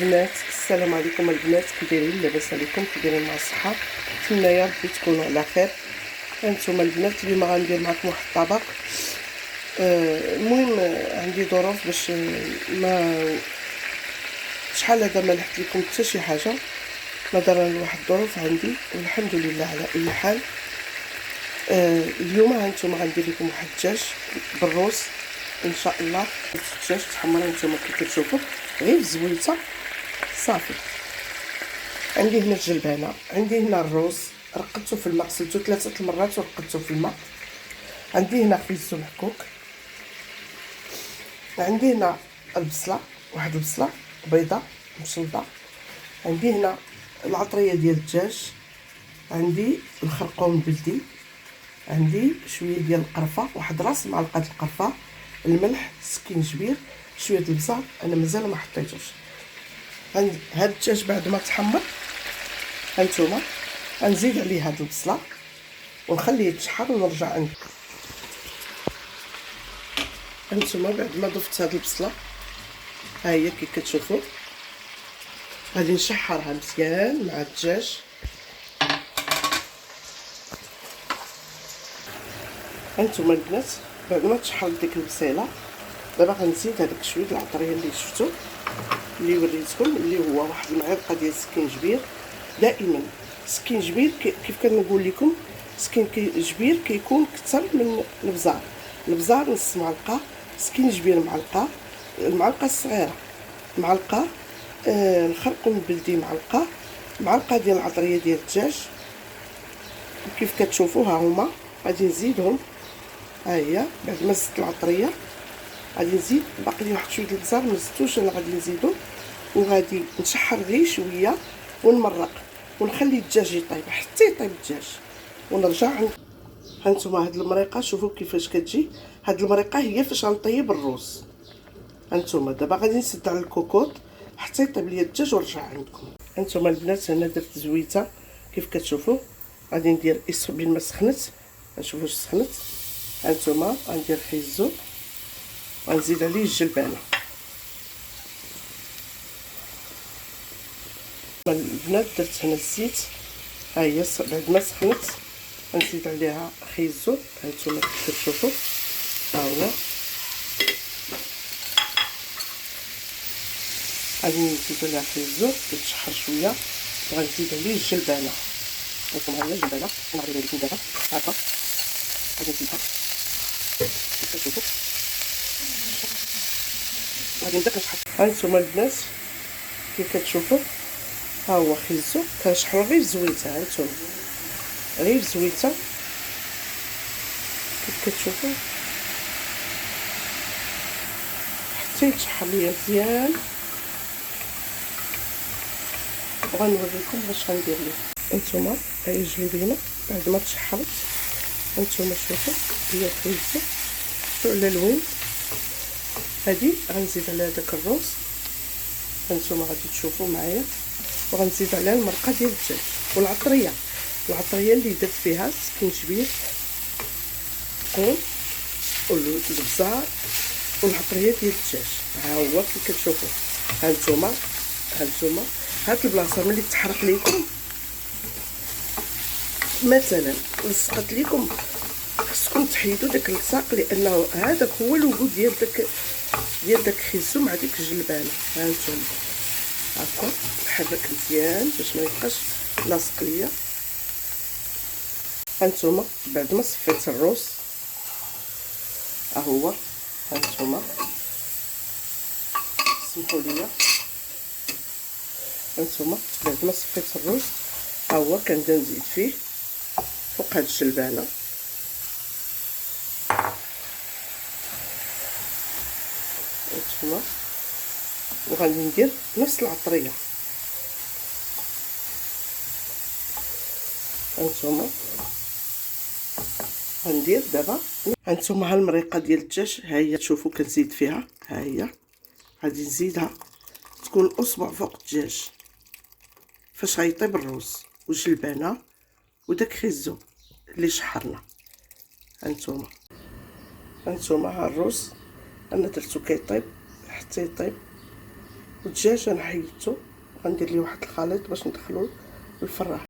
البنات، السلام عليكم البنات. كي دايرين؟ لاباس عليكم؟ كي دايرين مع الصحه؟ نتمنى يا ربي تكونوا على خير. هانتوما البنات، اليوم غندير معكم واحد الطبق. المهم عندي ظروف باش ما شحال هذا ما لحقت لكم حتى شي حاجه، نظرا لواحد الظروف عندي، والحمد لله على اي حال. اليوم هانتوما غندير لكم واحد الدجاج بالروز ان شاء الله. الدجاج تحمر هانتوما كي كتشوفوا غير زويته صافي. عندي هنا الجلبانه، عندي هنا الروز رقدته في الماء، غسلته 3 المرات ورقدته في الماء. عندي هنا خيزو محكوك، عندي هنا البصله، واحد البصله بيضه مشلضه، عندي هنا العطريه ديال الدجاج، عندي الخرقوم بلدي، عندي شويه ديال القرفه، واحد راس معلقه القرفه، الملح، سكينجبير، شويه البزار انا مازال ما حطيتوش. هاد الدجاج بعد ما تحمر هانتوما غنزيد عليه هاد البصله ونخليه يتشحر ونرجع عندكم. هانتوما بعد ما ضفت هاد البصله ها هي كي كتشوفوا غادي نشحرها مزيان مع الدجاج. هانتوما البنات بعد ما تشحرت ديك البصيله، دابا غنزيد هذاك شويه د العطريه اللي شفتوا اللي وريتكم، اللي هو واحد المعلقه ديال السكينجبير. دائما السكينجبير كيف كنقول لكم، السكينجبير كيكون كثر من البزار. البزار نص معلقه، سكينجبير معلقه، المعلقه الصغيره معلقه، الخرقوم البلدي معلقه ديال العطريه ديال الدجاج. كيف كتشوفوا ها هما غادي نزيدهم. ها هي بعد ما زدت العطريه غادي نزيد، باقي لي واحد شويه د البزار ما زدتوش، انا غادي نزيدو وغادي نشحر غير شويه ونمرق ونخلي الدجاج يطيب حتى يطيب الدجاج ونرجع. هانتوما هاد المريقه شوفوا كيفاش كتجي. هاد المريقه هي فاش غنطيب الروز. هانتوما دابا غادي نسد على الكوكوط حتى يطيب ليا الدجاج ونرجع عندكم. هانتوما البنات هنا درت زويته كيف كتشوفوا. غادي ندير بين ما سخنت، شوفوا واش سخنت. هانتوما غندير خيزو غنزيد عليه الجلبانه. البنات درت هنا الزيت، ها هي بعد ما سخنت غنزيد عليها خيزو. هانتوما كيف كتشوفوا ها هو غادي نزيد عليها خيزو يتشحر شويه وغنزيد عليه الجلبانه. هانتوما ها هي الجلبانه انا غادي لكم دابا هكا غادي نزيدها كيف كتشوفوا. غادي نبدا كنشحر. هانتوما البنات كيف كتشوفوا ها هو خيزو كنشحرو غير بزويته. هانتوما غير بزويته كيف كتشوفوا حتى يتشحر ليا مزيان، وغنوريكم باش غندير ليه. هانتوما هاي الجلبينه بعد ما تشحرت، هانتوما شوفوا هي خيزو شفتوا على الوين. هادي غنزيد عليها داك الروز، هانتوما غادي تشوفوا معايا، وغنزيد عليها المرقه ديال الدجاج والعطريه اللي درت فيها السكينجبير قوم والبزار والعطريه ديال الدجاج. ها هو كي كتشوفوا. هانتوما هاد البلاصه ملي تحرق لكم مثلا لصقت لكم خصكم تحيدوا داك اللصاق، لانه هذاك هو الوجود ديال داك خيزو مع ديك الجلبانه. هانتوما هكا نحرك مزيان باش ما يبقاش لاصق ليا. هانتوما بعد ما صفيت الروز ها هو، هانتوما سمحوا لي، هانتوما بعد ما صفيت الروز ها هو كنبدا نزيد فيه فوق هاد الجلبانه. هانتوما وغادي ندير نفس العطريه. هانتوما غندير دابا. هانتوما ها المريقه ديال الدجاج ها هي تشوفوا كنزيد فيها، ها هي غادي نزيدها تكون الاصبع فوق الدجاج فاش غيطيب الروز والجلبانه وداك خيزو اللي شحرنا. هانتوما ها الروز انا درتو كيطيب حتى يطيب والدجاج انا حيدته، غندير ليه واحد الخليط باش ندخلوه للفران.